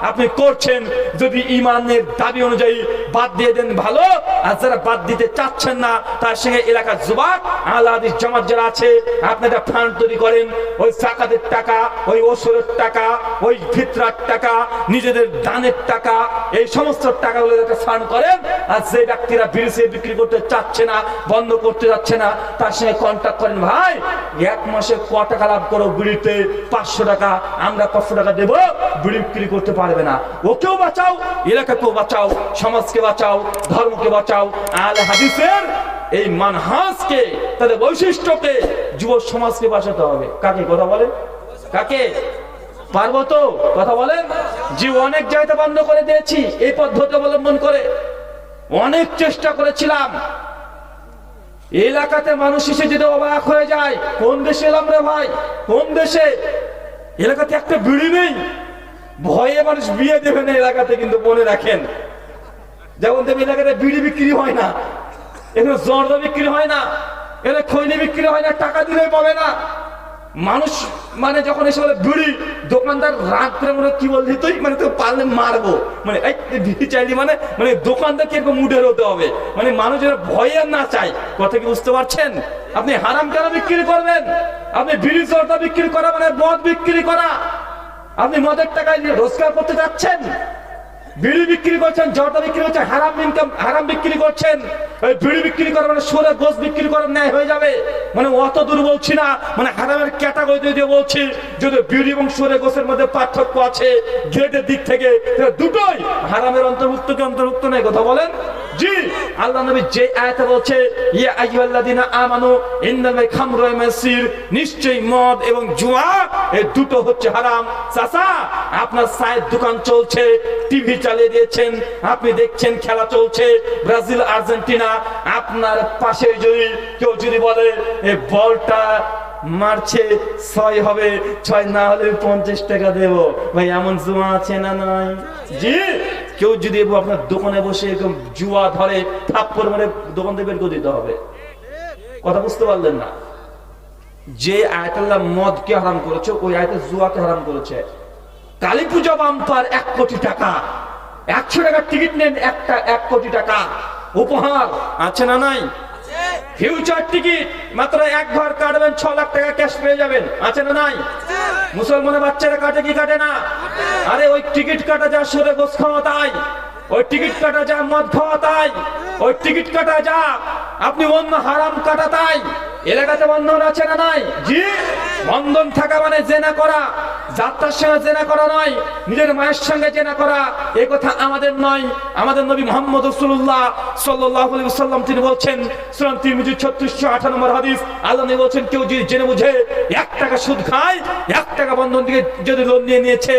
আপনি করছেন, যদি ইমানের দাবি অনুযায়ী বাদ দিয়ে দেন ভালো, আর যারা বাদ দিতে চাচ্ছেন না তার সঙ্গে এলাকার যুবক আহলে হাদিস জামাত যারা আছে আপনি একটা ফান্ড তৈরি করেন, ওই যাকাতের টাকা, ওই ওসরের টাকা, ওই ফিতরার টাকা, নিজেদের দানের টাকা, এই সমস্ত টাকাগুলো একটা ফান্ড করেন। আর যে ব্যক্তিরা বিড়ি বিক্রি করতে চাচ্ছে না, বন্ধ করতে যাচ্ছে না, তার সঙ্গে কন্ট্যাক্ট করেন, ভাই এক মাসে ক টাকা লাভ করো বিড়িতে, 500 টাকা, আমরা 500 টাকা দেবো, বিড়ি বিক্রি করতে পারবে না। ওকেও বাঁচাও, এলাকাকেও বাঁচাও, সমাজকে বাঁচাও, ধর্মকে বাঁচাও। আহলে হাদিসের এই মানহাজকে, তাদের বৈশিষ্ট্যকে যুব সমাজকে বাঁচাতে হবে। কাকে কথা বলেন? কাকে? পারবো তো? কথা বলেন। যে অনেক জায়গাতে বন্ধ করে দিয়েছি এই পদ্ধতি অবলম্বন করে, অনেক চেষ্টা করেছিলাম। এলাকাতে মানুষ এসে যদি অবাক হয়ে যায়, কোন দেশে এলাম রে ভাই, কোন দেশে? এলাকাতে একটা বিড়ি নেই, ভয়ে মানুষ বিয়ে দেবে না এলাকাতে। কিন্তু মনে রাখেন, যেমন দেবে এলাকাতে বিড়ি বিক্রি হয় না, এখানে জর্দা বিক্রি হয় না, এখানে খৈনি বিক্রি হয় না, টাকা দিলে পাবে না মানুষ। মানে যখন এসে বলে বিড়ি, দোকানদার রাগ করে মনে কি বললি তুই, মানে তুই পারলে মারবো, মানে এই বিড়ি চাইলি, মানে মানে দোকানদারকে এরকম মুডের হতে হবে, মানে মানুষের ভয়ে না চাই। কথা কি বুঝতে পারছেন? আপনি হারাম কেন বিক্রি করবেন? আপনি বিড়ি জর্দা বিক্রি করা মানে মদ বিক্রি করা। আপনি মদের টাকায় রোজগার করতে যাচ্ছেন, বিড়ি বিক্রি করছেন, জর্দা বিক্রি করছেন, হারাম ইনকাম, হারাম বিক্রি করছেন। ওই বিড়ি বিক্রি করা মানে সোরে গোস বিক্রি করার ন্যায় হয়ে যাবে। মানে অত দূর বলছি না, মানে হারামের ক্যাটাগরি দিয়ে বলছি। যদি বিড়ি এবং সোরে গোসের মধ্যে পার্থক্য আছে গ্রেডের দিক থেকে, দুটোই হারামের অন্তর্ভুক্ত কি অন্তর্ভুক্ত নেই? কথা বলেন। জি, আল্লাহ নবী যে আয়াতে বলছে ইয়া আইয়ুহাল্লাযিনা আমানু ইন্নামাল খামরু ওয়াল মাইসির, নিশ্চয়ই মদ এবং জুয়া এই দুটো হচ্ছে হারাম। চাচা, আপনার চায়ের দোকান চলছে, টিভি চালিয়ে দিয়েছেন, আপনি দেখছেন খেলা চলছে ব্রাজিল আর্জেন্টিনা, আপনার পাশে যদি কেউ যদি বলে এই বলটা মারছে 6 হবে, 6 না হলে 50 টাকা দেব, ভাই এমন জুয়া আছে না নাই? জি, কেউ যদি আপনার দোকানে বসে এরকম জুয়া ধরে, থাপ্পড় মারে দোকান থেকে বের করে দিতে হবে। কথা বুঝতে পারলেন না? যে আয়াত আল্লাহ মদকে হারাম করেছে, ওই আয়াতে জুয়াকে হারাম করেছে। কালী পূজা বাম্পার 1 কোটি টাকা, 100 টাকার টিকিট নেন, 1 কোটি টাকা উপহার আছে না নাই? ফিউচার টিকিট মাত্র 1 ঘর কাটবেন, 6 লাখ টাকা ক্যাশ পেয়ে যাবেন, আছে না নাই? মুসলমানের বাচ্চারা কাটে কি কাটে না? আরে ওই টিকিট কাটা যা সরে গোস খাওয়া তাই, ওই টিকিট কাটা যা মদ খাওয়া তাই, ওই টিকিট কাটা যা আপনি অন্য হারাম কাটা তাই। এলাকাতে বন্ধন আছে না নাই? জি, বন্ধন থাকা মানে জেনা করা, যাত্রার সঙ্গে জেনা করা নয়, নিজের মায়ের সঙ্গে জেনা করা, এই কথা আমাদের নয়। আমাদের নবী মুহাম্মদ রাসূলুল্লাহ সাল্লাল্লাহু আলাইহি ওয়াসাল্লাম তিনি বলছেন, সূরা তিরমিজি 3608 নম্বর হাদিস, আল্লাহ নবী বলছেন কেউ যদি জেনে বুঝে 1 টাকা সুদ খায়, 1 টাকা বন্ধন থেকে যদি লোন নিয়ে নিয়েছে,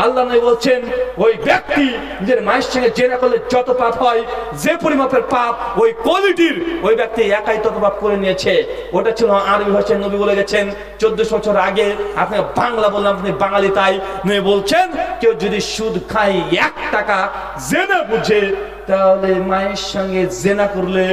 আল্লাহ নবী বলছেন ওই ব্যক্তি নিজের মায়ের সঙ্গে জেনা করলে যত পাপ হয়, যে পরিমাপের পাপ ওই কোয়ালিটির ওই ব্যক্তি একাই তত পাপ করে নিয়েছে। ওটা ছিল আরবি ভাষায়, নবী বলে গেছেন 1400 বছর আগে। আপনি বাংলা বললাম, আপনি বাঙালি, তাই নবী বলছেন কেউ যদি সুদ খায় 1 টাকা জেনে বুঝে, তাহলে মায়ের সঙ্গে জেনা করলে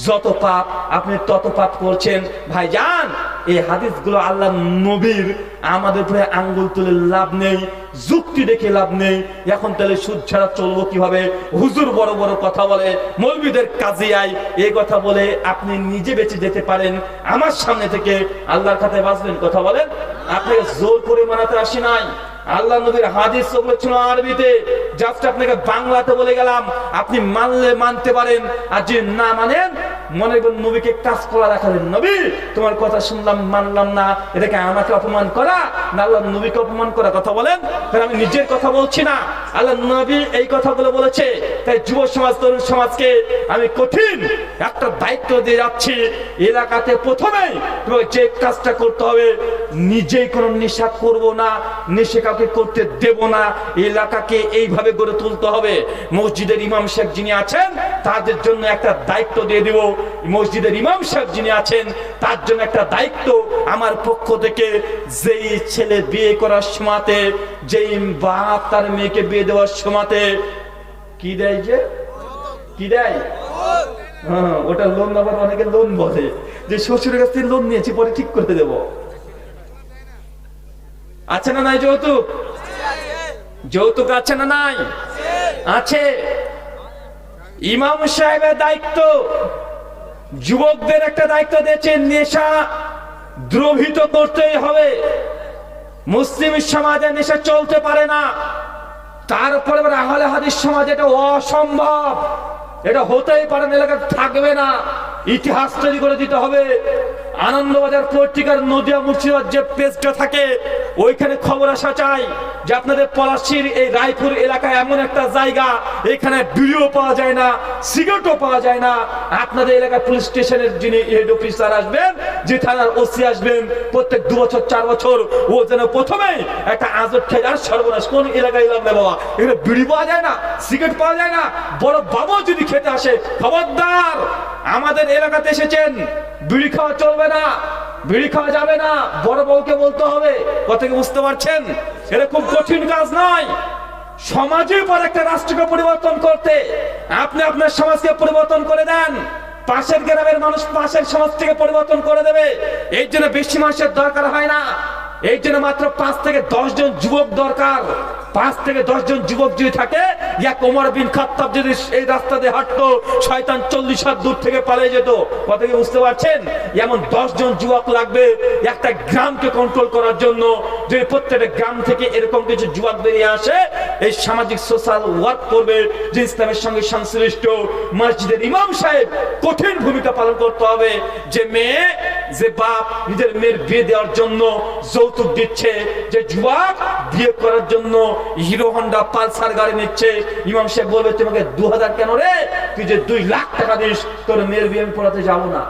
যত পাপ আপনি তত পাপ করছেন। ভাইজান, এই হাদিসগুলো আল্লাহ নবীর, আমাদের উপরে আঙ্গুল তুলে লাভ নেই, যুক্তি দেখে লাভ নেই। এখন তাহলে সুদ ছাড়া চলবো কিভাবে? হুজুর বড় বড় কথা বলে, মৌলবীদের কাজে আয়, এই কথা বলে আপনি নিজে বেঁচে যেতে পারেন, আমার সামনে থেকে আল্লাহর খাতায় বাঁচবেন। কথা বলেন। আপনাকে জোর করে মানাতে আসি নাই। আল্লাহ নবীর হাদিস ছিল আরবিতে, জাস্ট আপনাকে বাংলাতে বলে গেলাম, আপনি মানলে মানতে পারেন, আর যে না মানেন মনে করবেন নবীকে কাজ করা দেখাবেন। নবী তোমার কথা শুনলাম, মানলাম না, এটাকে আমাকে অপমান করা না আল্লাহ নবীকে অপমান করা? কথা বলেন। কারণ আমি নিজের কথা বলছি না, আল্লাহ নবী এই কথাগুলো বলেছে। তাই যুব সমাজ, তরুণ সমাজকে আমি কঠিন একটা দায়িত্ব দিয়ে যাচ্ছি। এলাকাতে প্রথমেই যে কাজটা করতে হবে, নিজেই কোনো নেশা করব না, নেশা কাউকে করতে দেব না, এলাকাকে এইভাবে গড়ে তুলতে হবে। মসজিদের ইমাম সাহেব যিনি আছেন তাদের জন্য একটা দায়িত্ব দিয়ে দিব। মসজিদের ইমাম সাহেব যিনি আছেন তার জন্য একটা দায়িত্ব আমার পক্ষ থেকে। যেই ছেলে বিয়ে করার সময়তে, যেই বাপ তার মেয়েকে বিয়ে দেওয়ার সময়তে কি দেয়, যে কি দেয়, হ্যাঁ ওটা লোন, আবার অনেকে লোন বলে যে শ্বশুরের কাছ থেকে লোন নিয়েছি পরে ঠিক করতে দেবো, আছে না নাই? যৌতুক যৌতুক আছে না নাই? আছে। ইমাম সাহেবের দায়িত্ব, যুবকদের একটা দায়িত্ব দিয়েছে, নেশা দ্রবীত করতেই হবে। মুসলিম সমাজে নেশা চলতে পারে না। তারপরে আহলে হাদিস সমাজ এটা অসম্ভব, এটা হতেই পারে না, এলাকা থাকবে না, ইতিহাস তৈরি করে দিতে হবে। আনন্দবাজার পত্রিকার নদিয়া মুর্শিদাবাদ যে পেজটা থাকে ওইখানে খবর আসা চাই যে আপনাদের পলাশীর এই রায়পুর এলাকায় এমন একটা জায়গা, এখানে বিড়িও পাওয়া যায় না, সিগারেটও পাওয়া যায় না। আপনাদের এলাকায় পুলিশ স্টেশনের যিনি হেড অফিসার আসবেন, যে থানার ওসি আসবেন, প্রত্যেক 2 বছর 4 বছর ও যেন প্রথমে একটা আজব খেয়ে আর সর্বনাশ। কোন এলাকায় এলাম না বাবা, এখানে বিড়ি পাওয়া যায় না, সিগারেট পাওয়া যায় না, বড় বাবু যদি খেতে আসে খবরদার, আমাদের এলাকাতে এসেছেন, বিড়ি খাওয়া চলবে না, বিড়ি খাওয়া যাবে না, বড় বউকে বলতে হবে। কথা কি বুঝতে পারছেন? এটা খুব কঠিন কাজ নয়। সমাজের পর একটা রাষ্ট্রকে পরিবর্তন করতে আপনি আপনার সমাজকে পরিবর্তন করে দেন, পাশের গ্রামের মানুষ পাশের সমাজ থেকে পরিবর্তন করে দেবে। এই জন্য বেশি মানুষের দরকার হয় না, এই জন্য মাত্র 5 থেকে 10 জন যুবক দরকার। 5 থেকে 10 জন যুবক যদি থাকে, ইয়া ওমর বিন খাত্তাব যদি এই রাস্তা দিয়ে হাঁটতো, শয়তান 40 হাত দূর থেকে পালিয়ে যেত। কথা কি বুঝতে পারছেন? এমন 10 জন যুবক লাগবে একটা গ্রামকে কন্ট্রোল করার জন্য। যদি প্রত্যেকটা গ্রাম থেকে এরকম কিছু যুবক বেরিয়ে আসে, এই সামাজিক সোশ্যাল ওয়ার্ক করবে, যে ইসলামের সঙ্গে সংশ্লিষ্ট। মসজিদের ইমাম সাহেব কঠিন ভূমিকা পালন করতে হবে। যে মেয়ে, যে বাপ নিজের মেয়ের বিয়ে দেওয়ার জন্য যৌতুক দিচ্ছে, যে যুবক বিয়ে করার জন্য হিরো হন্ডা পালসার গাড়ি নিচ্ছে, ইমাম সাহেব বলবে তোমাকে 2000 কেন রে, তুই যে 2 লাখ টাকা দিস, তোর মেয়ের বিয়ে আমি পড়াতে যাবো না।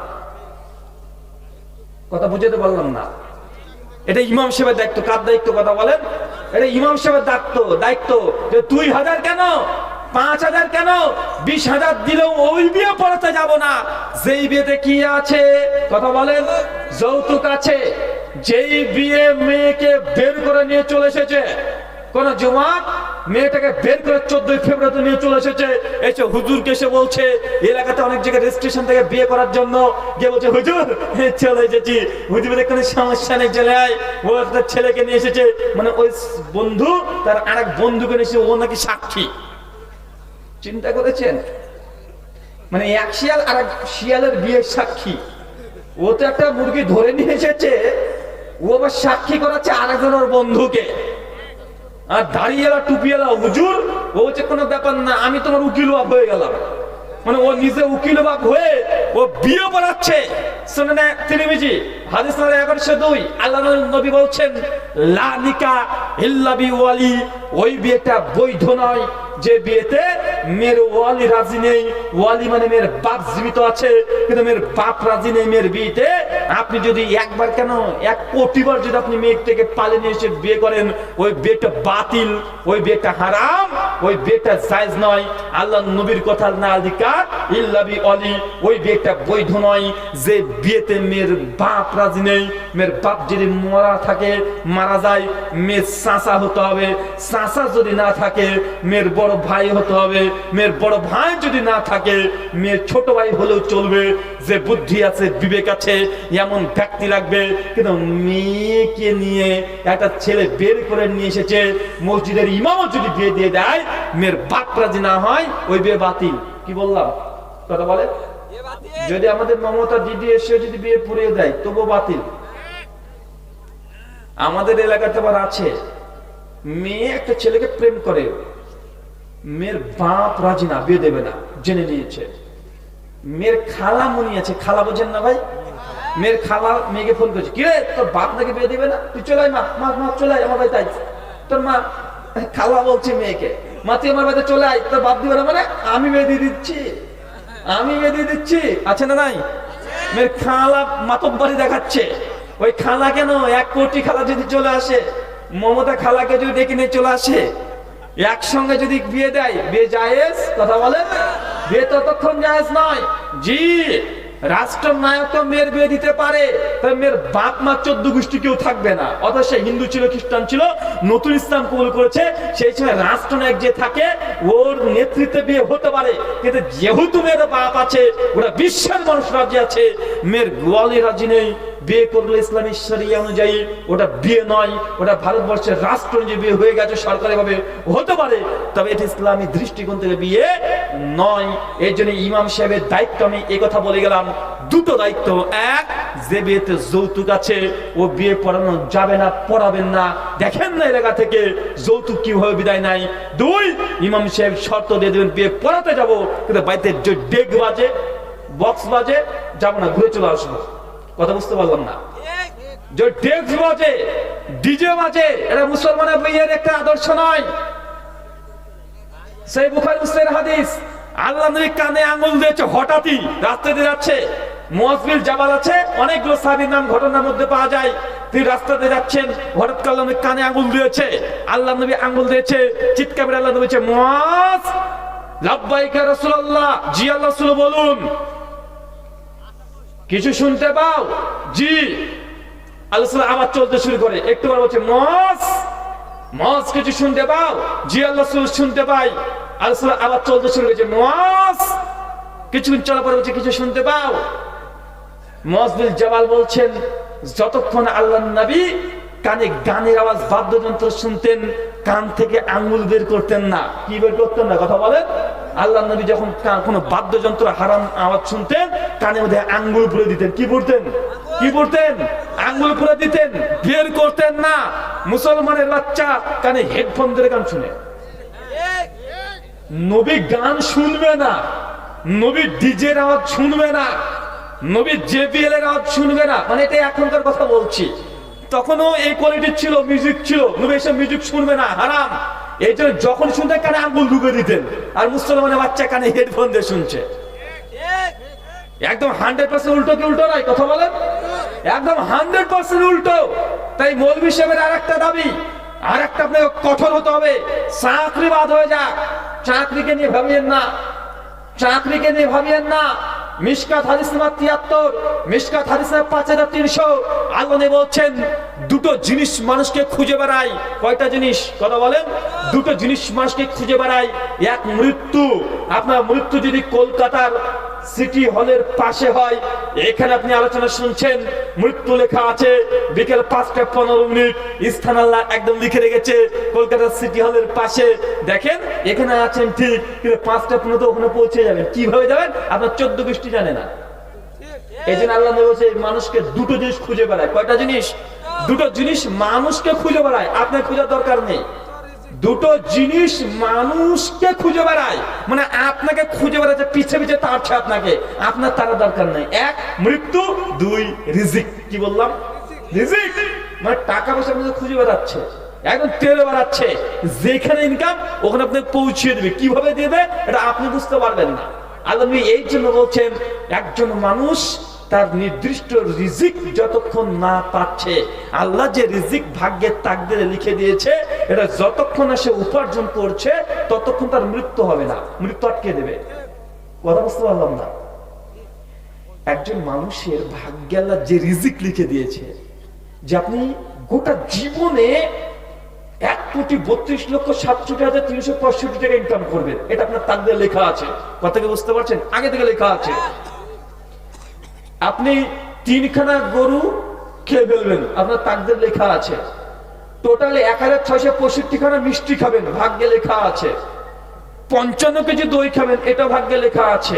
কথা বুঝাতে পারলাম না? এটা ইমাম সাহেবের দায়িত্ব। কার দায়িত্ব কথা বলেন? এটা ইমাম সাহেবের দায়িত্ব। যে 2000 কেন, 5000 কেন, 20,000 দিলেও ওই বিয়ে পড়াতে যাব না। যেই বিয়েতে কি আছে কথা বলেন? যৌতুক আছে। যেই বিয়ে মেয়েকে বের করে নিয়ে চলে এসেছে, কোন জমাত মেয়েটাকে বের করে 14 ফেব্রুয়ারিতে নিয়ে চলে এসেছে, এসে হুজুরকে এসে বলছে, এলাকাতে অনেক জায়গায় রেজিস্ট্রেশন থেকে বিয়ে করার জন্য গিয়ে বলছে, হুজুর চলে এসেছি। হুজুর কোনো সমস্যা নেই, চলে আয়। ও একটা ছেলেকে নিয়ে এসেছে, মানে ওই বন্ধু তার আরেক বন্ধুকে নিয়ে এসে, ও নাকি সাক্ষী। চিন্তা করেছেন? মানে এক শিয়াল আর এক শিয়ালের বিয়ের সাক্ষী। ও তো একটা মুরগি ধরে নিয়ে এসেছে, ও আবার সাক্ষী করাচ্ছে আরেকজনের বন্ধুকে। আর দাঁড়িয়েলা টুপিয়েলা হুজুর, ও হচ্ছে কোনো ব্যাপার না, আমি তোমার উকিল বাপ হয়ে গেলাম। মানে ও নিজে উকিল বাপ হয়ে ও বিয়ে পড়াচ্ছে। শুনে না তিরমিজি হাদিস নম্বর 1102, আল্লাহর নবী বলছেন, লা নিকা ইল্লা বিওয়ালি, ওই বিয়েটা বৈধ নয় যে বিয়েতে মেয়ের ওয়ালি রাজি নেই। ওয়ালি মানে মেয়ের বাপ জীবিত আছে, কিন্তু মেয়ের বাপ রাজি নেই মেয়ের বিয়েতে। আপনি যদি একবার কেন 1 কোটি বার যদি আপনি মেয়েটাকে পালে নিয়ে এসে বিয়ে করেন, ওই বিয়েটা বাতিল, ওই বিয়েটা হারাম, ওই বিয়েটা জায়েজ নয়। আল্লাহর নবীর কথা, না নিকা ইল্লা বিওয়ালি, ওই বিয়েটা বৈধ নয় যে বিয়েতে মেয়ের বাপ রাজি নেই। মেয়ের বাপ যদি মারা যায়, মেয়ের চাচা হতে হবে। চাচা যদি না থাকে, মেয়ের বড় ভাই হতে হবে। মেয়ের বড় ভাই যদি না থাকে, মেয়ের ছোট ভাই হলেও চলবে। যে বুদ্ধি আছে, বিবেক আছে, এমন ব্যক্তি লাগবে। কিন্তু মেয়েকে নিয়ে একটা ছেলে বের করে নিয়ে এসেছে, মসজিদের ইমামও যদি বিয়ে দিয়ে দেয়, মেয়ের বাপ রাজি না হয়, ওই বিয়ে বাতিল। কি বললাম কথা বলে? যদি আমাদের মমতা দিদি এসে যদি বিয়ে পড়িয়ে দেয়, তবুও বাতিল। আমাদের এলাকাতে আবার আছে, মেয়ে একটা ছেলেকে প্রেম করে, মেয়ের বাপ রাজি না, বিয়ে দেবে না, জেনে নিয়েছে। মেয়ের খালা মনি আছে, খালা বোঝেন না ভাই? মেয়ের খালা মেয়েকে ফোন করেছে, কিরে তোর বাপ নাকি বিয়ে দিবে না, তুই চলে আয় মা, মা চলে আয় আমার বাড়িতে। তোর মা, খালা বলছে মেয়েকে, মা তুই আমার বাড়িতে চলে আয়, তোর বাপ দিবে না মানে আমি বিয়ে দিয়ে দিচ্ছি, আমি বিয়ে দিয়ে দিচ্ছি। আছে না নাই? মেয়ের খালা মাতব্বরি দেখাচ্ছে। ওই খালা কেন, 1 কোটি খালা যদি চলে আসে, মমতা খালাকে যদি ডেকে নিয়ে চলে আসে, একসঙ্গে যদি বিয়ে দেয়, বিয়ে জায়েজ কথা বলেন? বিয়ে ততক্ষণ জায়েজ নয়। জি, রাষ্ট্রের নায়ক তো মেয়ের বিয়ে দিতে পারে, তাই মেয়ের বাপ মা 14 গোষ্ঠী কেউ থাকবে না। অথচ সে হিন্দু ছিল, খ্রিস্টান ছিল, নতুন ইসলাম কবুল করেছে, সেই সময় রাষ্ট্রনায়ক যে থাকে ওর নেতৃত্বে বিয়ে হতে পারে। কিন্তু যেহেতু মেয়ের বাপ আছে, ওরা বিশ্বের মানুষ রাজি আছে, মেয়ের গোয়ালি রাজি নেই, বিয়ে করলে ইসলামী শরিয়া অনুযায়ী ওটা বিয়ে নয়, ওটা ভারতবর্ষের রাষ্ট্র অনুযায়ী বিয়ে হয়ে গেছে, সরকারি ভাবে হতে পারে, তবে এটা ইসলামী দৃষ্টিকোণ থেকে বিয়ে নয়। এর জন্য ইমাম সাহেবের দায়িত্ব আমি এই কথা বলে গেলাম, দুটো দায়িত্ব। এক, যে বিয়েতে যৌতুক আছে ও বিয়ে পড়ানো যাবে না, পড়াবেন না। দেখেন না এলাকা থেকে যৌতুক কিভাবে বিদায় নাই। দুই, ইমাম সাহেব শর্ত দিয়ে দেবেন বিয়ে পড়াতে যাবো, কিন্তু বাড়িতে যে ডেক বাজে, বক্স বাজে, যাবো না, ঘুরে চলে আসবো। কথা বুঝতে পারলাম না? যে ডেক বাজে, ডিজে বাজে, এটা মুসলমানের বিয়ের একটা আদর্শ নয়। সেই বুখারী মুসলিমের হাদিস, আল্লাহ নবী কানে আঙ্গুল দিয়েছে, হঠাৎই রাস্তা দিয়ে যাচ্ছে, মুআয বিন জাবাল আছে, অনেকগুলো সাহাবীর নাম ঘটনার মধ্যে পাওয়া যায়। তিনি রাস্তাতে যাচ্ছেন, হঠাৎ করে আল্লাহ নবী কানে আঙ্গুল দিয়েছে, আল্লাহ নবী আঙ্গুল দিয়েছে, চিৎকার করে আল্লাহ নবী বলেছে, মুআয, লাব্বাইকা রাসূলুল্লাহ, জি আল্লাহ রাসূল বলুন, কিছু শুনতে পাও? জি। আল্লাহ রাসূল আবার চলতে শুরু করে, একটু পর বলছে, মুআয, মুআয কিছু শুনতে পাও? জি আল্লাহ রাসূল শুনতে পাই। আল্লাহ রাসূল আবার চলতে শুরু করেছে, মুআয, কিছুক্ষণ চলার পরে বলছে, কিছু শুনতে পাও? মুআয বিন জাবাল বলছেন, যতক্ষণ আল্লাহর নবী কানে গানের আওয়াজ, বাদ্যযন্ত্র শুনতেন, কান থেকে আঙ্গুল বের করতেন না। কি বের করতেন না? কথা বলেন। আল্লাহর নবী যখন কোনো বাদ্যযন্ত্র হারাম আওয়াজ শুনতেন, কানের মধ্যে আঙ্গুল পুরে দিতেন। কি পড়তেন? কি পড়তেন? আঙ্গুল পুরে দিতেন, বের করতেন না। মুসলমানের বাচ্চা কানে হেডফোন ধরে গান শুনে, নবী গান শুনবে না, নবী ডিজের আওয়াজ শুনবে না, নবী জেবিএল এর আওয়াজ শুনবে না। মানে এটা এখনকার কথা বলছি, তখনও এই কোয়ালিটি ছিল, মিউজিক ছিল, নবী এসব মিউজিক শুনবে না, হারাম। এই জন্য যখন শুনতেন কানে আঙ্গুল ঢুকে দিতেন। আর মুসলমানের বাচ্চা কানে হেডফোন দিয়ে শুনছে। একদম 100% উল্টো। কি উল্টো নয়? কথা বলেন। একদম 100% উল্টো। তাই মৌলভী সাহেবের আর একটা দাবি, আর একটা আপনাকে কঠোর হতে হবে, চাকরি বাদ হয়ে যাক। চাকরিকে নিয়ে ভাবিয়েন না, চাকরিকে নিয়ে ভাবিয়েন না। মিশকাত হাদিস নাম্বার 73, মিশকাত হাদিস নাম্বার 5300, আল্লাহ নবী বলছেন, দুটো জিনিস মানুষকে খুঁজে বেড়ায়। কয়টা জিনিস? কথা বলেন। দুটো জিনিস মানুষকে খুঁজে বেড়ায়। এক, মৃত্যু। আপনার মৃত্যু যদি কলকাতার সিটি হলের পাশে হয়, এখানে আপনি আলোচনা শুনছেন, মৃত্যু লেখা আছে, বিকেল 5:15, স্থান আল্লাহ একদম লিখে রেখেছে কলকাতার সিটি হলের পাশে। দেখেন এখানে আছেন ঠিক, কিন্তু 5:15 ওখানে পৌঁছে যাবেন। কিভাবে যাবেন? আপনার 14 গোষ্ঠী জানে না। এই জন্য আল্লাহ নবী বলেছে, মানুষকে দুটো জিনিস খুঁজে বেড়ায়। কয়টা জিনিস? দুটো জিনিস মানুষকে খুঁজে বেড়ায়, আপনার খোঁজার দরকার নেই। দুটো জিনিস মানুষকে খুঁজে বেড়ায়, মানে আপনাকে খুঁজে বেড়াচ্ছে, পিছে পিছে তাড়ছে আপনাকে, আপনার তারা দরকার নেই। এক, মৃত্যু। দুই, রিজিক। কি বললাম? রিজিক। মানে টাকা পয়সা আপনাকে খুঁজে বেড়াচ্ছে, একদম তেলে বেড়াচ্ছে, যেখানে ইনকাম ওখানে আপনাকে পৌঁছিয়ে দেবে। কিভাবে দেবে এটা আপনি বুঝতে পারবেন না। আল্লাহ নবী এই জন্য বলছেন, একজন মানুষ তার নির্দিষ্ট রিজিক যতক্ষণ না পাচ্ছে, আল্লাহ যে রিজিক ভাগ্যের তাকদিরে লিখে দিয়েছে, এটা যতক্ষণ সে উপার্জন করছে ততক্ষণ তার মৃত্যু হবে না, মৃত্যু আটকে দেবে। কথা বুঝতে পারলাম না? একজন মানুষের ভাগ্যে আল্লাহ যে রিজিক লিখে দিয়েছে, যে আপনি গোটা জীবনে 1,32,67,365 টাকা ইনকাম করবেন, এটা আপনার তাকদিরে লেখা আছে। কথা কি বুঝতে পারছেন? আগে থেকে লেখা আছে। আপনি 3খানা গরু খেয়ে ফেলবেন, আপনার তাকদিরে লেখা আছে। টোটালি 1665 খানা মিষ্টি খাবেন, ভাগ্যে লেখা আছে। 55 কেজি দই খাবেন, এটা ভাগ্যে লেখা আছে।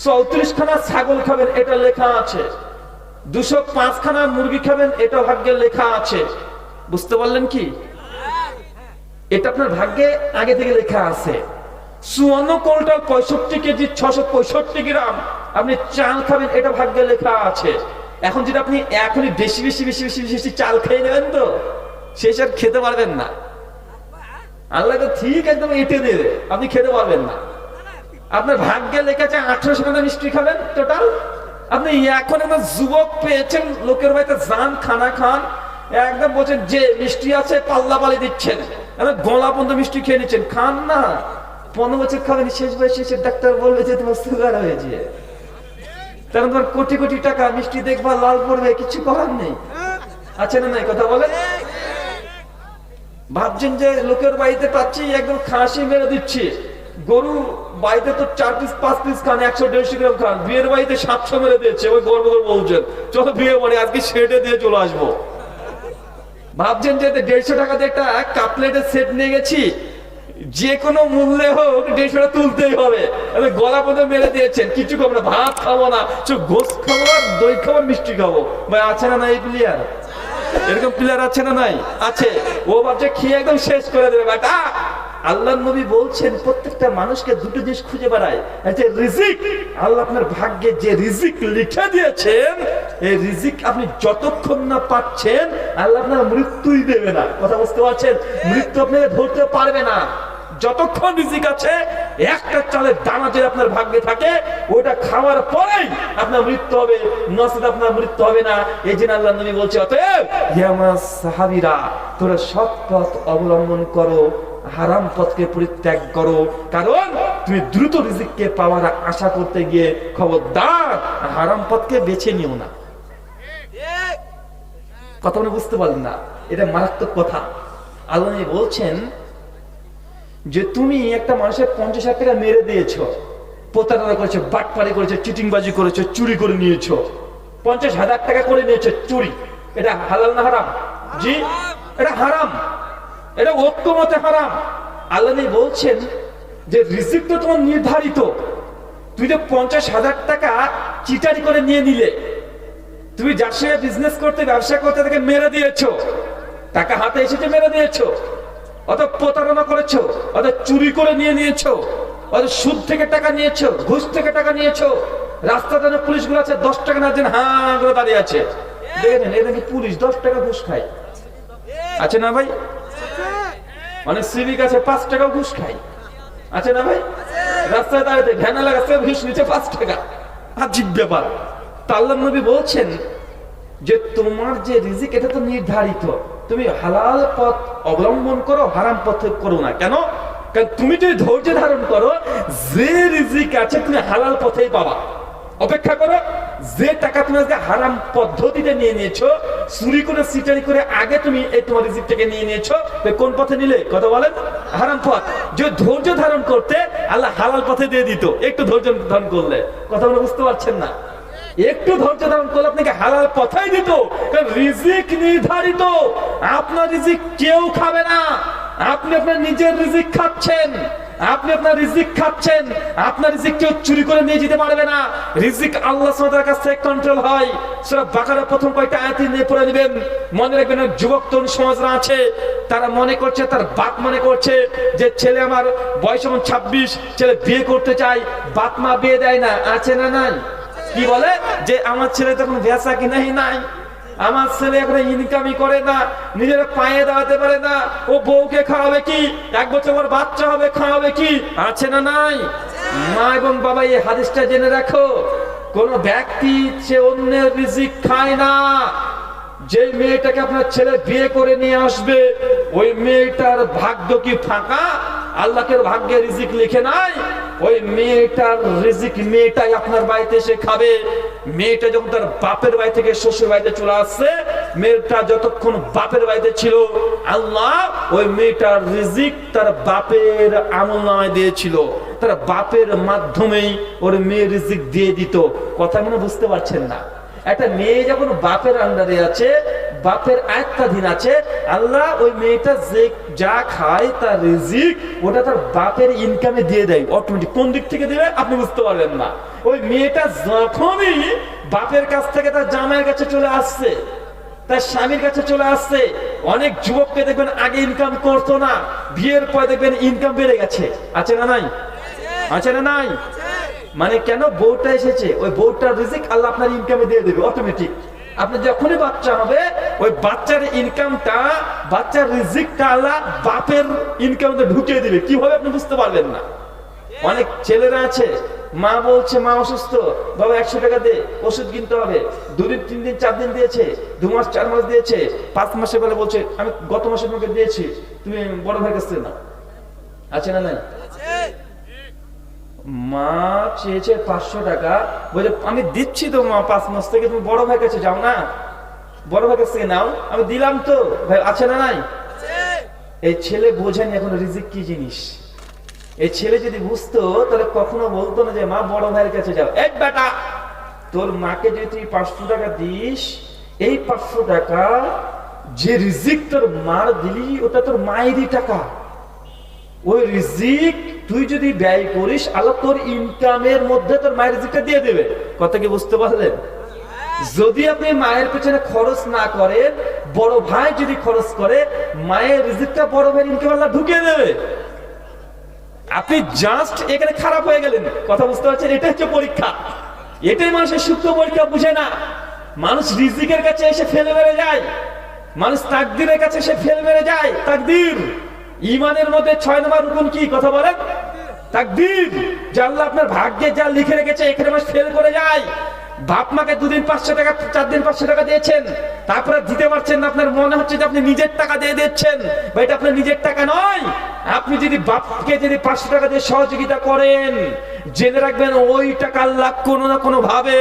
34 খানা ছাগল খাবেন, এটা লেখা আছে। 205 খানা মুরগি খাবেন, এটা ভাগ্যে লেখা আছে। বুঝতে পারলেন কি? এটা আপনার ভাগ্যে আগে থেকে লেখা আছে। 54 কুইন্টাল 65 কেজি 665 গ্রাম আপনি চাল খাবেন, এটা ভাগ্যে লেখা আছে। এখন যদি আপনি এখনই বেশি বেশি বেশি বেশি বেশি চাল খেয়ে নেবেন, তো শেষ আর খেতে পারবেন না। আল্লাহ তো ঠিক একদম এঁটে দেবে, আপনি খেতে পারবেন না। আপনার ভাগ্যে লেখা আছে 1800 খানা মিষ্টি খাবেন টোটাল। আপনি এখন একটা যুবক পেয়েছেন, লোকের বাড়িতে যান, খানা খান, একদম বলছেন যে মিষ্টি আছে পাল্লা পালি দিচ্ছেন, গলা পর্যন্ত মিষ্টি খেয়ে নিচ্ছেন, খান না। 15 বছর খাবেন, শেষ বয়সে ডাক্তার বলবে যে তোমার সুগার হয়েছে, তখন তোমার কোটি কোটি টাকা, মিষ্টি দেখবা লাল পড়বে, কিছু করার নেই। আছে না নাই? কথা বলে। ভাবছেন যে লোকের বাড়িতে পাচ্ছি, একদম খাসি মেরে দিচ্ছি, গরু বাড়িতে তো 4 পিস 5 পিস খান, 100-150 গ্রাম খান, বিয়ের বাড়িতে 700 মেরে দিয়েছে, ওই গর্ব করে বলছেন চলো বিয়ে বাড়ি আজকে সেটে দিয়ে চলে আসবো। ভাবছেন যে 150 টাকাতে একটা কাপলেটের সেট নিয়ে গেছি, যে কোনো মূল্যে হোক 150 টাকা তুলতেই হবে, গলা পর্যন্ত মেরে দিয়েছেন, কিছু খাবো না, ভাত খাবো না, গোস খাবো আর দই খাবো, মিষ্টি খাবো। ভাই আছে না নাই প্লেয়ার? এরকম প্লেয়ার আছে না নাই? আছে। ও ভাবছে খেয়ে একদম শেষ করে দেবে। বাট আল্লাহর নবী বলছেন প্রত্যেকটা মানুষকে দুটো জিনিস খুঁজে বেড়ায়, যে রিজিক, আল্লাহ আপনার ভাগ্যে যে রিজিক লিখে দিয়েছেন, এই রিজিক আপনি যতক্ষণ না পাচ্ছেন আল্লাহ আপনার মৃত্যুই দেবে না। কথা বুঝতে পারছেন? মৃত্যু আপনাকে ধরতে পারবে না। যতক্ষণ রিজিক আছে, একটা চালের দানা যদি আপনার ভাগ্যে থাকে, ওটা খাওয়ার পরেই আপনার মৃত্যু হবে, নচেত আপনার মৃত্যু হবে না। এই জন্য আল্লাহ নবী বলছে, অতএব হে আমার সাহাবীরা, তোরা সৎ পথ অবলম্বন করো, হারাম পথকে পরিত্যাগ করো, কারণ তুমি দ্রুত রিজিককে পাওয়ার আশা করতে গিয়ে খবরদার হারাম পথকে বেছে নিও না। কথা মনে বুঝতে পারলেন না? এটা মারাত্মক কথা। আল্লাহ বলছেন যে তুমি একটা মানুষের 50,000 টাকা মেরে দিয়েছো, প্রতারণা করেছো, বাটপারি করেছো, চিটিংবাজি করেছো, চুরি করে নিয়েছো, 50,000 টাকা করে নিয়েছো চুরি, এটা হালাল না হারাম? জি, এটা হারাম, এটা ঐক্যমতে হারাম। আল্লাহ বলছেন যে রিজিক তো তোমার নির্ধারিত, তুই যে 50,000 টাকা চিটারি করে নিয়ে নিলে, তুমি যার সঙ্গে বিজনেস করতে, ব্যবসা করতে তাকে মেরে দিয়েছো, টাকা হাতে এসেছে মেরে দিয়েছো, অত প্রতারণা করেছো, অত চুরি করে নিয়ে নিয়েছো, অত সুদ থেকে টাকা নিয়েছো, ঘুষ থেকে টাকা নিয়েছো। রাস্তাতে পুলিশগুলো আছে, 10 টাকা না দেন হাঁ করে দাঁড়িয়ে আছে, দেখেন এটা কি পুলিশ 10 টাকা ঘুষ খায়? আছে না ভাই? অনেক সিভিক আছে 5 টাকা ঘুষ খায়, আছে না ভাই? রাস্তায় দাঁড়িয়ে ভ্যানা লাগাচ্ছে, ঘুষ নিচ্ছে 5 টাকা। আজীব ব্যাপার। আল্লাহ নবী বলছেন যে তোমার যে রিজিক এটা তো নির্ধারিত, তুমি হালাল পথ অবলম্বন করো, হারাম পথে করো না। কেন? কারণ তুমি যদি ধৈর্য ধারণ করো, যে রিজিক আছে তুমি হালাল পথেই পাবা। অপেক্ষা করো, যে টাকা তুমি আজকে হারাম পদ্ধতিতে নিয়ে নিয়েছো, চুরি করে সিটারি করে আগে তুমি এই তোমার রিজিকটাকে নিয়ে নিয়েছো, কোন পথে নিলে? কথা বলেন, হারাম পথ। যে ধৈর্য ধারণ করতে আল্লাহ হালাল পথে দিয়ে দিত, একটু ধৈর্য ধারণ করলে। কথা বলে বুঝতে পারছেন না? একটু ধৈর্য ধারণ করলে আপনাকে হালাল পথেই দিত, কারণ রিজিক নির্ধারিত। আপনার রিজিক কেউ খাবে না, আপনি আপনার নিজের রিজিক খাচ্ছেন, আপনি আপনার রিজিক খাচ্ছেন, আপনার রিজিক কেউ চুরি করে নিয়ে যেতে পারবে না। রিজিক আল্লাহ সুবহানাহু ওয়া তাআলার কাছ থেকে কন্ট্রোল হয়। সূরা বাকারা প্রথম কয়েকটা আয়াত নিয়ে পড়ে নেবেন। মনে রাখবেন, যুবক তরুণ সমাজরা আছে, তারা মনে করছে, তার বাপ মনে করছে যে ছেলে আমার বয়স এখন 26, ছেলে বিয়ে করতে চায়, বাপ মা বিয়ে দেয় না। আছে না নাই? কি বলে যে আমার ছেলে তখন বেচা কিনাই নাই, আমার ছেলে এখন ইনকামই করে না, নিজের পায়ে দাঁড়াতে পারে না, ও বউকে খাওয়াবে কি, 1 বছর পর বাচ্চা হবে, খাওয়াবে কি? আছে না নাই? মা এবং বাবা এই হাদিসটা জেনে রাখো, কোন ব্যক্তি সে অন্যের রিজিক খায় না। যে মেয়েটাকে আপনার ছেলে বিয়ে করে নিয়ে আসবে, ওই মেয়েটার ভাগ্য কি ফাঁকা? আল্লাহকে ভাগ্যে রিজিক লিখে নাই? ওই মেয়েটার রিজিক মেয়েটাই আপনার বাড়িতে এসে খাবে। মেয়েটা যখন তার বাপের বাড়ি থেকে শ্বশুর বাড়িতে চলে আসছে, মেয়েটা যতক্ষণ বাপের বাড়িতে ছিল, আল্লাহ ওই মেয়েটার রিজিক তার বাপের আমলনামায় দিয়েছিল, তার বাপের মাধ্যমেই ওর মেয়ের রিজিক দিয়ে দিত। কথা মনে বুঝতে পারছেন না? একটা মেয়ে যখন বাপের আন্ডারে আছে, বাপের আয়ত্তাধীন আছে, আল্লাহ ওই মেয়েটা যে যা খায় তার রিজিক ওটা তার বাপের ইনকামে দিয়ে দেয় অটোমেটিক। কোন দিক থেকে দেবে আপনি বুঝতে পারবেন না। ওই মেয়েটা যখনই বাপের কাছ থেকে তার জামাইয়ের কাছে চলে আসছে, তার স্বামীর কাছে চলে আসছে, অনেক যুবককে দেখবেন আগে ইনকাম করতো না, বিয়ের পর দেখবেন ইনকাম বেড়ে গেছে। আছে না নাই? আছে না নাই? মানে কেন? বউটা এসেছে, ওই বউটার রিজিক আল্লাহ আপনার ইনকামে দিয়ে দেবে অটোমেটিক। আপনার যখনই বাচ্চা হবে, ওই বাচ্চার ইনকামটা, বাচ্চার রিজিকটা আল্লাহ বাপের ইনকামে ঢুকিয়ে দিবে। কিভাবে আপনি বুঝতে পারবেন না। অনেক ছেলেরা আছে, মা বলছে মা অসুস্থ, বাবা 100 টাকা দে, ওষুধ কিনতে হবে। 2 দিন 3 দিন 4 দিন দিয়েছে, 2 মাস 4 মাস দিয়েছে, 5 মাসে বলে বলছে আমি গত মাসে তোমাকে দিয়েছি, তুমি বড় ভাইয়ের কাছ থেকে নাও। আছে না নাই? মা চেয়েছে 500 টাকা, বলে আমি দিচ্ছি তো মা 5 মাস থেকে, তুমি বড় ভাইয়ের কাছে যাও না, বড় ভাইয়ের কাছ থেকে নাও, আমি দিলাম তো ভাই। আছে না নাই? এই ছেলে বোঝেনি এখন রিজিক কি জিনিস। এই ছেলে যদি বুঝতো তাহলে কখনো বলতো না যে মা বড় ভাইয়ের কাছে যাও। এই বেটা, তোর মাকে যদি তুই 500 টাকা দিস, এই 500 টাকা যে রিজিক তোর মার দিলি ওটা তোর মায়েরই টাকা। ওই রিজিক তুই যদি ব্যয় করিস, আল্লাহ তোর ইনকামের মধ্যে তোর মায়ের রিজিকটা দিয়ে দেবে। কথা কি বুঝতে পারলেন? যদি আপনি মায়ের পেছনে খরচ না করেন, বড় ভাই যদি খরচ করে, মায়ের রিজিকটা বড় ভাইয়ের ইনকামে আল্লাহ ঢুকিয়ে দেবে। আপনি জাস্ট এখানে খারাপ হয়ে গেলেন। কথা বুঝতে পারছেন? এটা হচ্ছে পরীক্ষা। এটাই মানুষের সূক্ষ্ম পরীক্ষা, বুঝে না। মানুষ রিজিকের কাছে এসে ফেলে মেরে যায়, মানুষ তাকদীরের কাছে এসে ফেল মেরে যায়। তাকদীর, ঈমানের মধ্যে 6 নম্বর রুকন কি? কথা বলেন। তাকদীর, যে আল্লাহ আপনার ভাগ্যে যা লিখে রেখেছে এখানে মানুষ ফেল করে যায়। বাপ মাকে 2 দিন 500 টাকা, 4 দিন 500 টাকা দিয়েছেন, তারপরে দিতে পারছেন না, আপনার মনে হচ্ছে যে আপনি নিজের টাকা দিয়ে দিচ্ছেন। বা এটা আপনার নিজের টাকা নয়। আপনি যদি বাপকে যদি 500 টাকা দিয়ে সহযোগিতা করেন, জেনে রাখবেন ওই টাকা আল্লাহ কোনো না কোনো ভাবে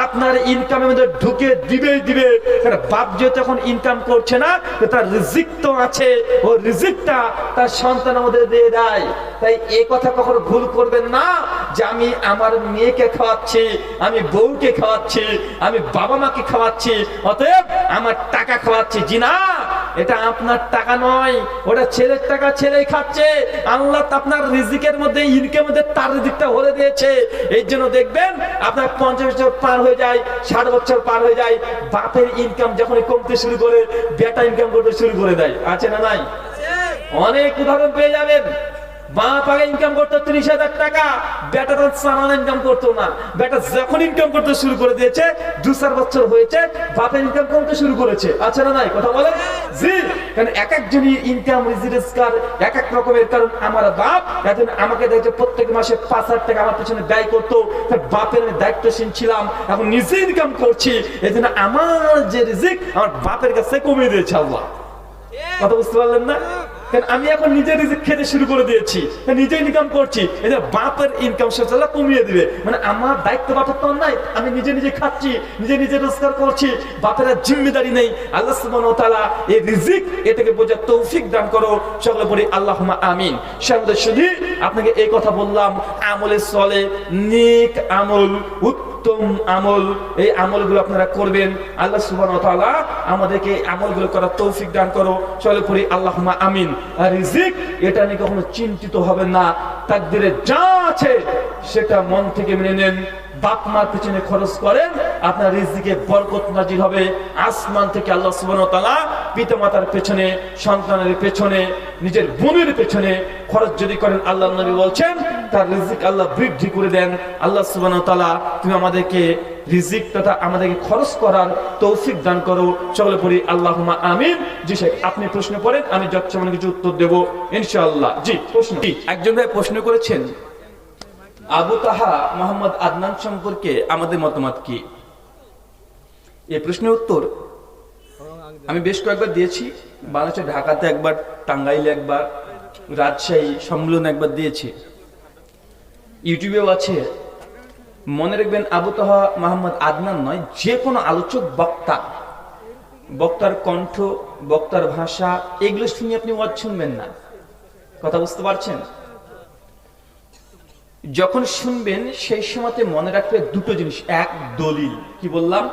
আপনার ইনকামের মধ্যে ঢুকে দিবে। কারণ বাপ যে তখন ইনকাম করছে না, তার রিজিক তো আছে, ও রিজিকটা তার সন্তানের মধ্যে দিয়ে দেয়। তাই এই কথা কখনো ভুল করবেন না যে আমি আমার মেয়েকে খাওয়াচ্ছি, আমি বউকে খাওয়াচ্ছি, আমি বাবা মাকে খাওয়াচ্ছি, অতএব আমার টাকা খাওয়াচ্ছি। জি না, এটা আপনার টাকা নয়, ওটা ছেলের টাকা, ছেলেই খাচ্ছে। আল্লাহ আপনার রিজিকের মধ্যে, ইনকামের মধ্যে তার রিজিকটা ভরে দিয়েছে। এই জন্য দেখবেন আপনার 50 বছর পার হয়ে যায়, 60 বছর পার হয়ে যায়, বাপের ইনকাম যখনই কমতে শুরু করে, বেটা ইনকাম করতে শুরু করে দেয়। আছে না নাই? অনেক উদাহরণ পেয়ে যাবেন। বাপ আগে ইনকাম করতো 30,000 টাকা, বেটা তখন সামান্য ইনকাম করতো না। বেটা যখন ইনকাম করতে শুরু করে দিয়েছে, 2-4 বছর হয়েছে, বাপের ইনকাম কমতে শুরু করেছে। আছে না নাই? কথা বলেন। জি, কারণ এক একজনই ইনকাম রিজিকার এক এক রকমের। কারণ আমার বাপ এখন আমাকে দেখছে প্রত্যেক মাসে 5,000 টাকা আমার পেছনে ব্যয় করতো, তার বাপের আমি দায়িত্বশীল ছিলাম, এখন নিজে ইনকাম করছি। এই জন্য আমার যে রিজিক আমার বাপের কাছে কমিয়ে দিয়েছে আল্লাহ। কথা বুঝতে পারলেন না? আমি এখন নিজে রিজিক খেতে শুরু করে দিয়েছি, নিজে ইনকাম করছি। এই যে বাপের ইনকাম সেটা কমিয়ে দিবে, মানে আমার দায়িত্ব বাপের তো নাই, আমি নিজে খাচ্ছি, নিজে রোজগার করছি, বাপের আর জিম্মেদারি নেই। আল্লাহ সুবহানাহু ওয়া তাআলা এই রিজিক এটাকে বোঝার তৌফিক দান করো। সকলে বলি আল্লাহুম্মা আমিন। সামনে শুধু আপনাকে এই কথা বললাম, আমলে চলে, নেক আমল, উত্তম আমল, এই আমলগুলো আপনারা করবেন। আল্লাহ সুবহানাহু ওয়া তাআলা আমাদেরকে আমলগুলো করার তৌফিক দান করো। চলে পড়ি আল্লাহুম্মা আমিন। আর রিজিক এটা নিয়ে কখনো চিন্তিত হবেন না। তাকদীরে যা আছে সেটা মন থেকে মেনে নেন। বাপ মার পেছনে খরচ করেন, আপনার রিজিকে বরকত নাজিল হবে। আসমান থেকে আল্লাহ সুবহানাহু ওয়া তাআলা পিতা মাতার পেছনে, সন্তানের পেছনে, নিজের বোনের পেছনে খরচ যদি করেন, আল্লাহর নবী বলছেন তার রিজিক আল্লাহ বৃদ্ধি করে দেন। আল্লাহ সুবহানাহু ওয়া তাআলা তুমি আমাদেরকে রিজিক তথা আমাদেরকে খরচ করার তৌফিক দান করো। সকলে পড়ি আল্লাহুম্মা আমিন। জি শেখ, আপনি প্রশ্ন করেন, আমি যৎসামান্য কিছু উত্তর দেব ইনশাআল্লাহ। জি, প্রশ্ন। একজন ভাই প্রশ্ন করেছেন আবু তাহা মোহাম্মদ আদনান সম্পর্কে আমাদের মতামত কি? এই প্রশ্নের উত্তর আমি বেশ কয়েকবার দিয়েছি। বাংলাদেশে, ঢাকাতে একবার, টাঙ্গাইলে একবার, রাজশাহী সম্মেলন একবার দিয়েছি, ইউটিউবেও আছে। মনে রাখবেন, আবু তাহা মোহাম্মদ আদনান নয়, যে কোনো আলোচক, বক্তার কণ্ঠ, বক্তার ভাষা, এগুলো শুনে আপনি ওয়াজ শুনবেন না। কথা বুঝতে পারছেন? যখন শুনবেন সেই সময়তে মনে রাখবে দুটো জিনিস। এক, দলিল। কি বললাম?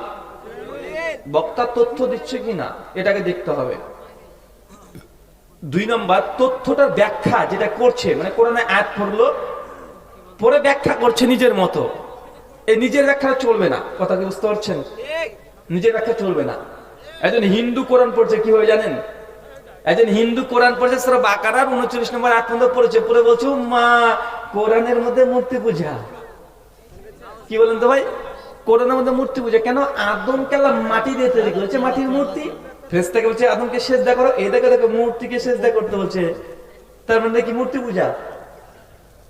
বক্তা তথ্য দিচ্ছে কিনা এটাকে দেখতে হবে। 2 নম্বর, তথ্যটার ব্যাখ্যা যেটা করছে, মানে কোরআনে আয়াত পড়লো, পরে ব্যাখ্যা করছে নিজের মতো, এই নিজের ব্যাখ্যা চলবে না। কথা কি বুঝতে পারছেন? নিজের ব্যাখ্যা চলবে না। একজন হিন্দু কোরআন পড়ছে, কি হয় জানেন? একজন হিন্দু কোরআন পড়ছে, সূরা বাকারার 39 নম্বর আয়াত পর্যন্ত পড়েছে, পরে বলছে মা কোরআনের মধ্যে মূর্তি পূজা। কি বলেন তো ভাই? কোরআনের মধ্যে মূর্তি পূজা কেন? আদমকে আল্লাহ মাটি দিয়ে তৈরি করেছে, মাটির মূর্তি। ফেরেশতাকে বলছে আদমকে সিজদা করো, এই দেখো মূর্তিকে সিজদা করতে বলছে, তার মানে কি মূর্তি পূজা?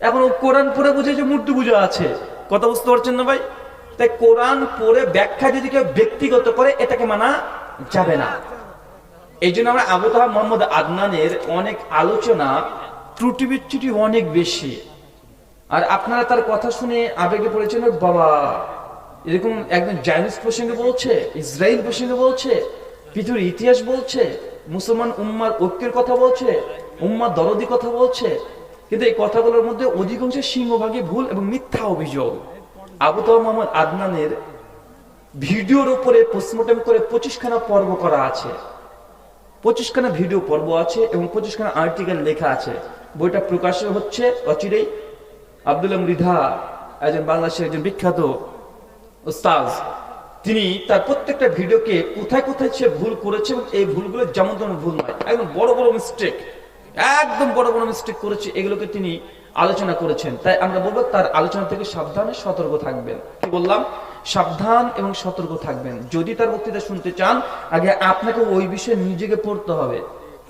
এখন কোরআন পড়ে বুঝেছে মূর্তি পূজা আছে। কথা বুঝতে পারছেন না ভাই? তাই কোরআন পড়ে ব্যাখ্যা যদি কেউ ব্যক্তিগত করে, এটাকে মানা যাবে না। এই জন্য আমরা আবু তাহা মোহাম্মদ আদনানের অনেক আলোচনা ত্রুটি বিচ্যুটি অনেক বেশি। আর আপনারা তার কথা শুনে আবেগে পড়েছেন, বাবা এরকম একদম জায়নিস প্রসঙ্গে বলছে, ইসরায়েল প্রসঙ্গে বলছে, পৃথিবীর ইতিহাস বলছে, মুসলমান উম্মার ঐক্যের কথা বলছে, উম্মা দরদি কথা বলছে। কিন্তু এই কথাগুলোর মধ্যে অধিকাংশ সিংহভাগে ভুল এবং মিথ্যা অভিযোগ। আবু তাওবা মোহাম্মদ আদনানের ভিডিওর উপরে পোস্টমর্টম করে 25খানা পর্ব করা আছে, 25খানা ভিডিও পর্ব আছে এবং 25খানা আর্টিকেল লেখা আছে। বইটা প্রকাশ হচ্ছে অচিরেই। আব্দুল্লাহ মৃধা একজন বাংলাদেশের একজন বিখ্যাত ওস্তাদ, তিনি তার প্রত্যেকটা ভিডিওকে কোথায় কোথায় সে ভুল করেছে এবং এই ভুলগুলো যেমন তেমন ভুল নয়, একদম বড় বড় মিস্টেক, একদম বড় বড় মিস্টেক করেছে, এগুলোকে তিনি আলোচনা করেছেন। তাই আমরা বলবো তার আলোচনা থেকে সাবধানে সতর্ক থাকবেন। কি বললাম? সাবধান এবং সতর্ক থাকবেন। যদি তার বক্তৃতা শুনতে চান, আগে আপনাকে ওই বিষয়ে নিজেকে পড়তে হবে।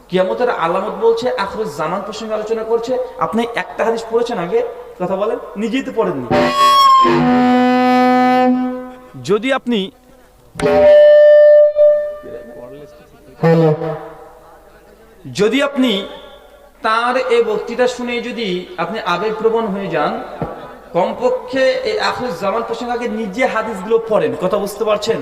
কিয়ামতের আলামত বলছে, আখিরুজ জামান প্রসঙ্গে আলোচনা করছে। আপনি একটা হাদিস পড়েছেন আগে? কথা বলেন, নিজেই তো পড়েননি। যদি আপনি তার এই বক্তৃতা শুনে যদি আপনি আবেগপ্রবণ হয়ে যান, কমপক্ষে এই আখিরুজ জামান প্রসঙ্গে আগে নিজে হাদিসগুলো পড়েন। কথা বুঝতে পারছেন?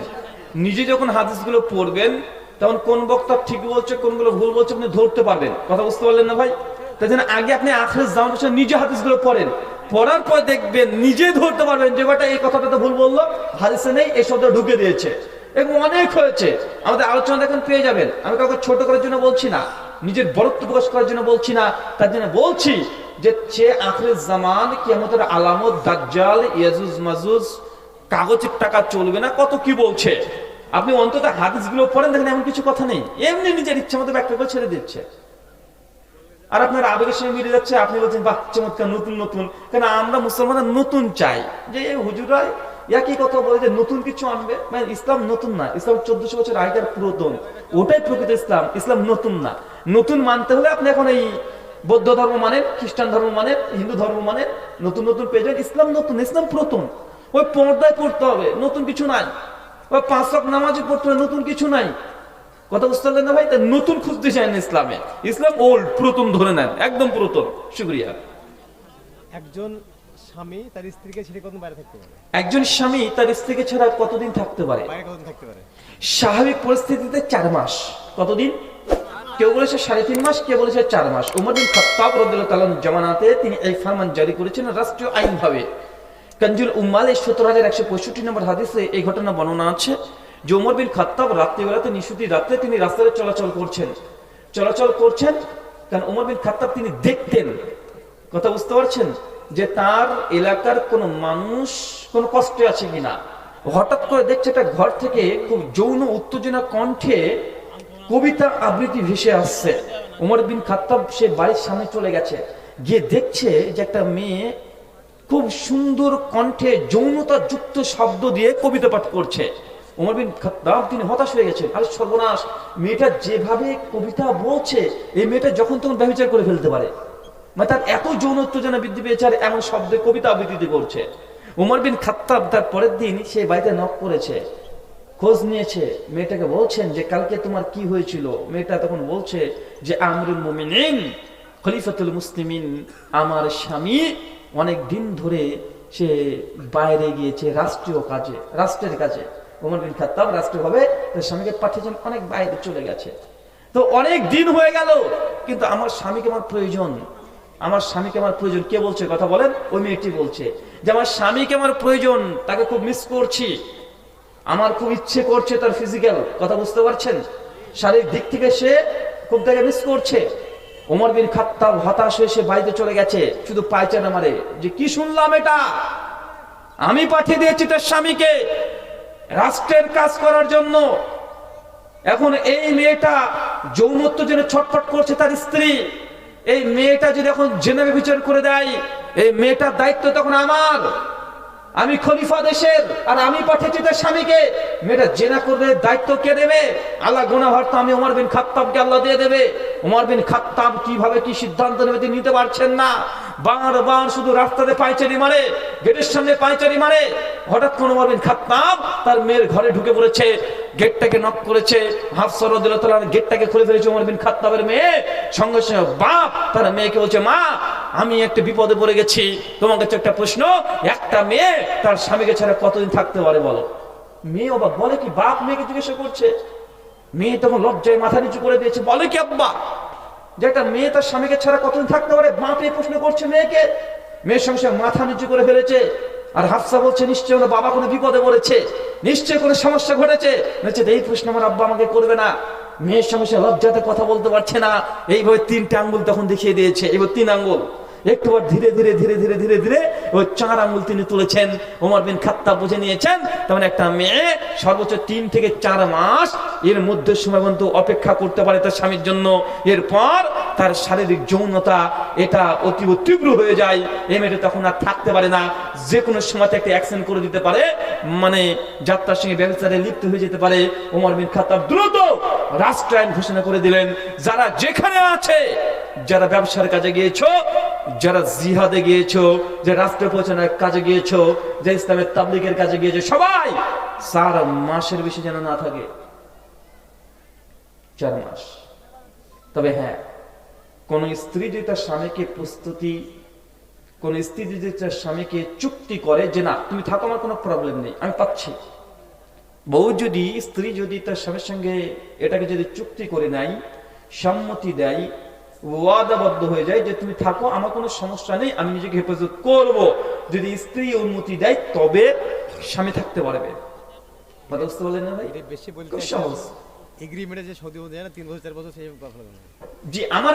নিজে যখন হাদিসগুলো পড়বেন তখন কোন বক্তা ঠিক বলছে, কোনগুলো ভুল বলছে আপনি ধরতে পারবেন। কথা বুঝতে পারলেন না ভাই? তাই জন্য আগে আপনি আখিরুজ জামান প্রসঙ্গে নিজে হাদিসগুলো পড়েন, পড়ার পর দেখবেন নিজে ধরতে পারবেন যে বেটা এই কথাটা তো ভুল বললো, হাদিসে নেই, এই শব্দ ঢুকে দিয়েছে। এবং অনেক হয়েছে, আমাদের আলোচনা দেখেন পেয়ে যাবেন। আমি কাউকে ছোট করার জন্য বলছি না, নিজের বরত্ব প্রকাশ করার জন্য বলছি না, তার জন্য বলছি যে সে আখিরের জামান, কিয়ামতের আলামত, দাজ্জাল, ইয়াজুজ মাজুজ, কাগজের টাকা চলবে না, কত কি বলছে। আপনি অন্তত হাদিসগুলো পড়েন, দেখেন এমন কিছু কথা নেই, এমনি নিজের ইচ্ছা মতো ব্যাখ্যা করে ছেড়ে দিচ্ছে। আর আপনার আবেগের সঙ্গে মিলে যাচ্ছে, আপনি বলছেন বাহ চমৎকার, নতুন নতুন। কেন আমরা মুসলমানরা নতুন চাই, যে হুজুরা একই কথা বলে যে নতুন কিছু আনবে। মানে ইসলাম নতুন না, ইসলাম 1400 বছর আগের পুরাতন, ওটাই প্রকৃত ইসলাম। ইসলাম নতুন না। নতুন মানতে হলে আপনি এখন এই বৌদ্ধ ধর্ম মানেন, খ্রিস্টান ধর্ম মানেন, হিন্দু ধর্ম মানেন, নতুন নতুন পেয়ে যাবেন। ইসলাম নতুন, ইসলাম পুরাতন। ওই পর্দায় পড়তে হবে, নতুন কিছু নাই। ওই 5 ওয়াক্ত নামাজে পড়তে হবে, নতুন কিছু নাই। কথা বুঝতে পারলেন না ভাই? নতুন খুঁজতে চান ইসলামে। ইসলাম ওল্ড, পুরাতন ধরে নেন, একদম পুরাতন। শুকরিয়া। একজন স্বামী তার স্ত্রীকে ছেড়ে কতদিন বাইরে থাকতে পারে? একজন স্বামী তার স্ত্রীকে ছাড়া কতদিন থাকতে পারে? বাইরে কতদিন থাকতে পারে? স্বাভাবিক পরিস্থিতিতে 4 মাস। কতদিন? কেউ বলেছে 3.5 মাস, কেউ বলেছে 4 মাস। ওমর বিন খাত্তাব রাদিয়াল্লাহু তাআলা জামানাতে তিনি এই ফরমান জারি করেছেন রাষ্ট্রীয় আইন ভাবে। কানজুল উম্মাল 17165 নম্বর হাদিসে এই ঘটনা বর্ণনা আছে যে ওমর বিন খাত্তাব রাত্রিবেলাতে, নিশুতি রাতে তিনি রাস্তায় চলাচল করছেন। কারণ ওমর বিন খাত্তাব তিনি দেখতেন, কথা বুঝতে পারছেন, যে তার এলাকার কোন মানুষ কোন কষ্টে আছে কিনা। হঠাৎ করে দেখছে একটা ঘর থেকে খুব যৌন উত্তেজনা কণ্ঠে কবিতা আবৃত্তি ভেসে আসছে। ওমর বিন খাত্তাব সে বাড়ির সামনে চলে গেছে, গিয়ে দেখছে যে একটা মেয়ে খুব সুন্দর কণ্ঠে যৌনতা যুক্ত শব্দ দিয়ে কবিতা পাঠ করছে। ওমর বিন খাত্তাব তিনি হতাশ হয়ে গেছেন। আরে সর্বনাশ, মেয়েটা যেভাবে কবিতা বলছে, এই মেয়েটা যখন তখন ব্যভিচার করে ফেলতে পারে। মানে তার এত যৌন উত্তেজনা বৃদ্ধি পেয়েছে, আর এমন শব্দে কবিতা আবৃত্তি করছে। ওমর বিন খাত্তাব তার পরের দিন সেই বাড়িতে নক করেছে, খোঁজ নিয়েছে, মেয়েটাকে বলছেন যে কালকে তোমার কি হয়েছিল। মেয়েটা তখন বলছে যে আমিরুল মুমিনিন, খলিফাতুল মুসলিমিন, আমার স্বামী অনেক দিন ধরে সে বাইরে গিয়েছে রাষ্ট্রের কাজে। ওমর বিন খাত্তাব রাষ্ট্রীয়ভাবে তার স্বামীকে পাঠিয়েছেন, অনেক বাইরে চলে গেছে। তো অনেক দিন হয়ে গেল, কিন্তু আমার স্বামীকে আমার প্রয়োজন, আমার স্বামীকে আমার প্রয়োজন। কে বলছে? কথা বলেন। ওই মেয়েটি বলছে যে আমার স্বামীকে আমার প্রয়োজন, তাকে খুব মিস করছি, আমার খুব ইচ্ছে করছে তার ফিজিক্যাল। কথা বুঝতে পারছেন? শারীরিক দিক থেকে সে খুব তাকে মিস করছে। ওমর বিন খাত্তাব হতাশ হয়ে সে বাড়িতে চলে গেছে, শুধু পায়চানা মারে যে কি শুনলাম, এটা আমি পাঠিয়ে দিয়েছি তার স্বামীকে রাষ্ট্রের কাজ করার জন্য। এখন এই মেয়েটা যৌনত্ব জন্য ছটফট করছে তার স্ত্রী। এই মেয়েটা যদি এখন জেনাবে বিচার করে দেয়, এই মেয়েটার দায়িত্ব তখন আমার। আমি খলিফা দেশের, আর আমি পাঠিয়েছি তার স্বামীকে। মেয়েটা জেনা করবে, দায়িত্ব কে দেবে? আল্লাহ গুনাহর তো আমি ওমর বিন খাত্তাবকে আল্লাহ দিয়ে দেবে। ওমর বিন খাত্তাব কিভাবে কি সিদ্ধান্ত নেবে তিনি নিতে পারছেন না। বারবার শুধু রাস্তাতে পায়চারি মারে, গেটের সামনে পায়চারি মারে। হঠাৎ করে ওমর বিন খাত্তাব তার মেয়ের ঘরে ঢুকে পড়েছে, গেটটাকে নক করেছে। হাফসা রাদিয়াল্লাহু তাআলা গেটটাকে খুলে ফেলেছে। ওমর বিন খাত্তাবের মেয়ে সঙ্গে সঙ্গে বাপ তার মেয়েকে বলছে, মা আমি একটা বিপদে পড়ে গেছি, তোমার কাছে একটা প্রশ্ন। একটা মেয়ে তার স্বামীকে ছাড়া কতদিন থাকতে পারে বলো? মেয়ে অবাক, বলে কি? বাপ মেয়েকে জিজ্ঞাসা করছে। মেয়ে তখন লজ্জায় মাথা নিচু করে দিয়েছে, বলে কি আব্বা? যে একটা মেয়ে তার স্বামীকে ছাড়া কতদিন থাকতে পারে? বাপ এই প্রশ্ন করছে মেয়েকে। মেয়ের সঙ্গে সঙ্গে মাথা নিচু করে ফেলেছে। আর হাফসা বলছে নিশ্চয় ওনার বাবা কোনো বিপদে পড়েছে, নিশ্চয় কোনো সমস্যা ঘটেছে। এই প্রশ্ন আমার আব্বা আমাকে করবে না। মেয়ের সঙ্গে সে লজ্জাতে কথা বলতে পারছে না। এইভাবে 3টে আঙ্গুল তখন দেখিয়ে দিয়েছে, এবার 3 আঙ্গুল। একটু ধীরে ধীরে ধীরে ধীরে ধীরে ধীরে ওই 4 আঙ্গুল তিনি তুলেছেন। ওমর বিন খাত্তাব বুঝে নিয়েছেন তেমন একটা মেয়ে সর্বোচ্চ 3 থেকে 4 মাস এর মধ্যে সময় পর্যন্ত অপেক্ষা করতে পারে তার স্বামীর জন্য। এরপর তার শারীরিক যৌনতা এটা অতীব তীব্র হয়ে যায়। এই মেয়েটা তখন আর থাকতে পারে না, যে কোনো সময় একটা অ্যাকশন করে দিতে পারে, মানে যাত্রার সঙ্গে ব্যবসারে লিপ্ত হয়ে যেতে পারে। ওমর বিন খাত্তাব দ্রুত রাষ্ট্র আইন ঘোষণা করে দিলেন, যারা যেখানে আছে, যারা ব্যবসার কাজে গিয়েছো, যারা জিহাদে গিয়েছো, যে রাষ্ট্র পৌঁছানোর কাজে গিয়েছো, যে ইসলামের তাবলীগের কাজে গিয়েছো, সবাই 4 মাসের বেশি যেন না থাকে। 4 মাস। তবে হ্যাঁ, কোন স্ত্রী যদি তার স্বামীকে প্রস্তুতি, কোন স্ত্রী যদি তার স্বামীকে চুক্তি করে যে না তুমি থাকো, আমার কোনো প্রবলেম নেই, আমি পাচ্ছি। বউ যদি, স্ত্রী যদি তার স্বামীর সঙ্গে এটাকে যদি চুক্তি করে নাই, সম্মতি দেয়, ওয়াদাবদ্ধ হয়ে যায় যে তুমি থাকো, আমার কোনো সমস্যা নেই, আমি নিজেকে হেফাজত করব, যদি স্ত্রী অনুমতি দেয় তবে স্বামী থাকতে পারবে। কথা বুঝতে পারলেন না ভাই? এটা বেশি বলতে খুব সহজ। এগ্রিমেন্টে যে সৌদি মধ্যে না 3 বছর 4 বছর সেই কথা বলে না। জি, আমার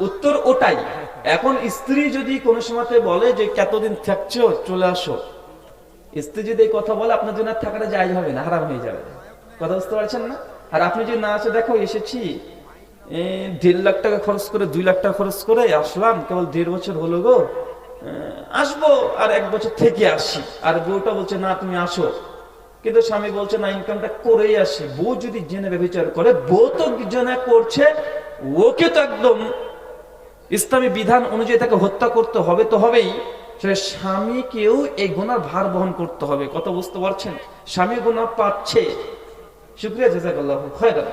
উত্তর ওটাই। এখন স্ত্রী যদি কোনো সময়তে বলে যে কতদিন থাকছো, চলে আসো, স্ত্রী যদি এই কথা বলে আপনার জন্য থাকাটা জায়েজ হবে না, হারাম হয়ে যাবে। কথা বুঝতে পারছেন না? আর আপনি যদি না আসে, দেখো এসেছি 1.5 লাখ টাকা খরচ করে, 2 লাখ টাকা খরচ করে আসলাম, কেবল 1.5 বছর হলো গো, আসবো আর 1 বছর থেকে আসি, আর বউটা বলছে না তুমি আসো, কিন্তু স্বামী বলছে না ইনকামটা করেই আসি। বউ যদি জেনে ব্যভিচার করে, বউ তো জেনে করছে, ওকে তো একদম ইসলামী বিধান অনুযায়ী তাকে হত্যা করতে হবে, তো হবেই। স্বামীকেও এই গুনার ভার বহন করতে হবে। কথা বুঝতে পারছেন? স্বামী গুনাহ পাচ্ছে, শুকরিয়া, জাযাকাল্লাহু খায়রান।